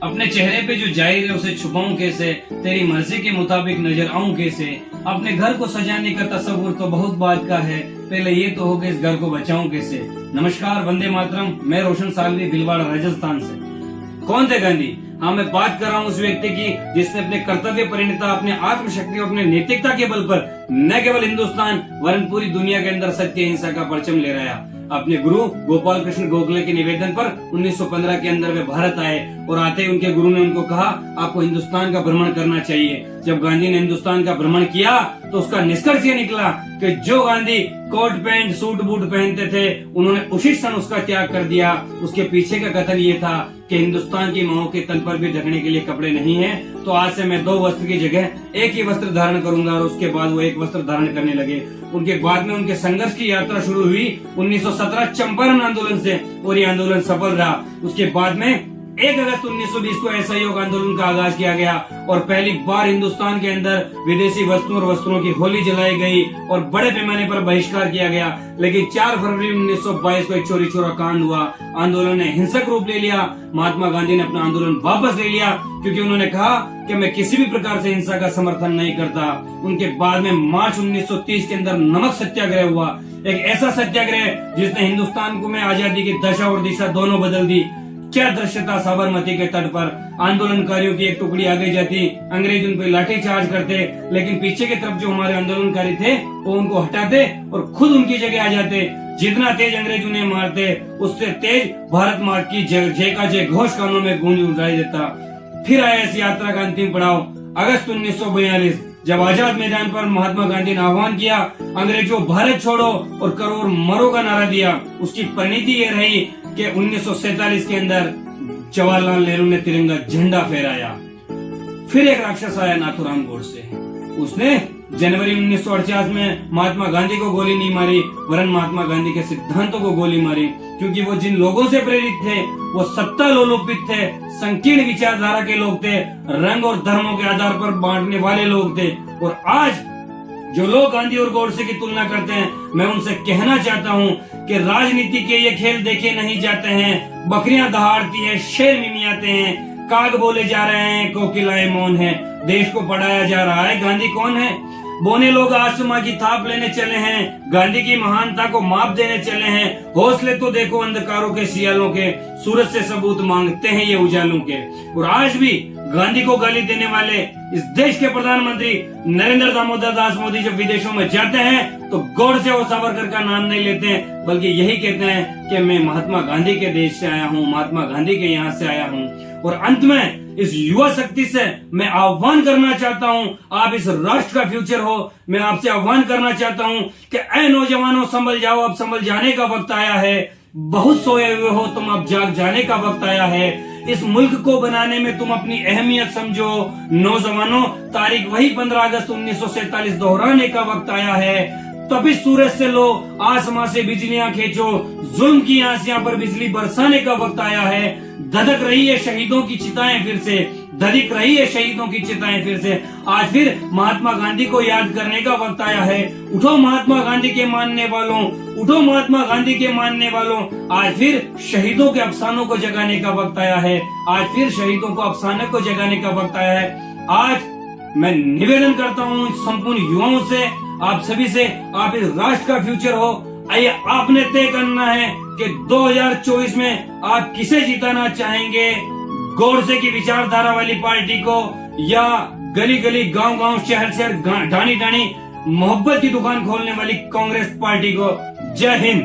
अपने चेहरे पे जो जाहिर है उसे छुपाऊं कैसे, तेरी मर्जी के मुताबिक नजर आऊं कैसे। अपने घर को सजाने का तस्वुर तो बहुत बात का है, पहले ये तो हो कि इस घर को बचाऊं कैसे। नमस्कार, वंदे मातरम। मैं रोशन सालवी, भीलवाड़ा, राजस्थान से। कौन थे गांधी? हाँ, मैं बात कर रहा हूँ उस व्यक्ति की जिसने अपने कर्तव्य परिणता, अपने आत्मशक्ति और अपने नैतिकता के बल पर न केवल हिंदुस्तान वरन पूरी दुनिया के अंदर सत्य हिंसा का परचम लहराया। अपने गुरु गोपाल कृष्ण गोखले के निवेदन पर 1915 के अंदर वे भारत आए और आते ही उनके गुरु ने उनको कहा, आपको हिंदुस्तान का भ्रमण करना चाहिए। जब गांधी ने हिंदुस्तान का भ्रमण किया तो उसका निष्कर्ष ये निकला कि जो Gandhi coat pant suit boot पहनते थे उन्होंने उसी क्षण उसका त्याग कर दिया। उसके पीछे का कथन ये था कि हिंदुस्तान की माओ के तन पर भी ढकने के लिए कपड़े नहीं है, तो आज से मैं 2 वस्त्र की जगह एक ही वस्त्र धारण करूंगा। और उसके बाद वो एक वस्त्र धारण करने लगे। उनके बाद में उनके संघर्ष की यात्रा शुरू हुई 1917 चंपारण आंदोलन से और ये आंदोलन सफल रहा। उसके बाद में 1 अगस्त 1920 को असहयोग आंदोलन का आगाज किया गया और पहली बार हिंदुस्तान के अंदर विदेशी वस्तुओं और वस्त्रों की होली जलाई गई और बड़े पैमाने पर बहिष्कार किया गया। लेकिन 4 फरवरी 1922 को एक चोरी चोरा कांड हुआ। आंदोलन ने हिंसक रूप ले लिया। महात्मा गांधी ने अपना आंदोलन वापस ले लिया क्योंकि उन्होंने कहा कि मैं किसी भी प्रकार से हिंसा का समर्थन नहीं करता। उनके बाद में मार्च 1930 के अंदर नमक सत्याग्रह हुआ, एक ऐसा सत्याग्रह जिसने हिंदुस्तान को में आजादी की दशा और दिशा दोनों बदल दी। क्या दृश्य था साबरमती के तट पर। आंदोलनकारियों की एक टुकड़ी आगे जाती, अंग्रेज उन पर लाठी चार्ज करते, लेकिन पीछे की तरफ जो हमारे आंदोलनकारी थे वो उनको हटाते और खुद उनकी जगह आ जाते। जितना तेज अंग्रेज उन्हें मारते उससे तेज भारत माँ की जय का जय घोष कानों में गूंज उठाई देता। फिर आया इस यात्रा का अंतिम पड़ाव अगस्त 1942, जब आजाद मैदान पर महात्मा गांधी ने आह्वान किया, अंग्रेजों भारत छोड़ो और करो और मरो का नारा दिया। उसकी परिणति ये रही कि 1947 के अंदर जवाहरलाल नेहरू ने तिरंगा झंडा फहराया। फिर एक राक्षस आया, नाथूराम गोडसे। उसने जनवरी 1948 में महात्मा गांधी को गोली नहीं मारी वरन महात्मा गांधी के सिद्धांतों को गोली मारी, क्योंकि वो जिन लोगों से प्रेरित थे वो सत्ता लोलुपित थे, संकीर्ण विचारधारा के लोग थे, रंग और धर्मों के आधार पर बांटने वाले लोग थे। और आज जो लोग गांधी और गोडसे की तुलना करते हैं, मैं उनसे कहना चाहता हूं कि राजनीति के ये खेल देखे नहीं जाते हैं। बकरियां दहाड़ती है, शेर मिमियाते हैं, काग बोले जा रहे हैं, कोकिलाएं मौन है। देश को पढ़ाया जा रहा है गांधी कौन है। बोने लोग आसमां की थाप लेने चले हैं, गांधी की महानता को माप देने चले हैं। हौसले तो देखो अंधकारों के सियालों के, सूरज से सबूत मांगते हैं ये उजालों के। और आज भी गांधी को गाली देने वाले इस देश के प्रधानमंत्री नरेंद्र दामोदर दास मोदी जब विदेशों में जाते हैं तो गोडसे और सावरकर का नाम नहीं लेते हैं, बल्कि यही कहते हैं कि मैं महात्मा गांधी के देश से आया हूँ, महात्मा गांधी के यहाँ से आया हूँ। और अंत में इस युवा शक्ति से मैं आह्वान करना चाहता हूँ, आप इस राष्ट्र का फ्यूचर हो, मैं आपसे आह्वान करना चाहता हूँ कि ऐ नौजवानों संभल जाओ, अब संभल जाने का वक्त आया है। बहुत सोए हुए हो तुम, अब जाग जाने का वक्त आया है। इस मुल्क को बनाने में तुम अपनी अहमियत समझो। नौजवानों, तारीख वही 15 अगस्त 1947 दोहराने का वक्त आया है। तभी सूरज से लो, आसमां से बिजलियां खींचो, जुल्म की आंसियां पर बिजली बरसाने का वक्त आया है। धधक रही है शहीदों की चिताएं फिर से, धधक रही है शहीदों की चिताएं फिर से। आज फिर महात्मा गांधी को याद करने का वक्त आया है। उठो महात्मा गांधी के मानने वालों, उठो महात्मा गांधी के मानने वालों। आज फिर शहीदों के अफसानों को जगाने का वक्त आया है। आज फिर शहीदों को अफसानों को जगाने का वक्त आया है। आज मैं निवेदन करता हूँ संपूर्ण युवाओं से, आप सभी से, आप इस राष्ट्र का फ्यूचर हो। आइए आपने तय करना है कि 2024 में आप किसे जिताना चाहेंगे, गोडसे की विचारधारा वाली पार्टी को या गली गली गांव गांव शहर शहर ढाणी ढाणी मोहब्बत की दुकान खोलने वाली कांग्रेस पार्टी को। जय हिंद।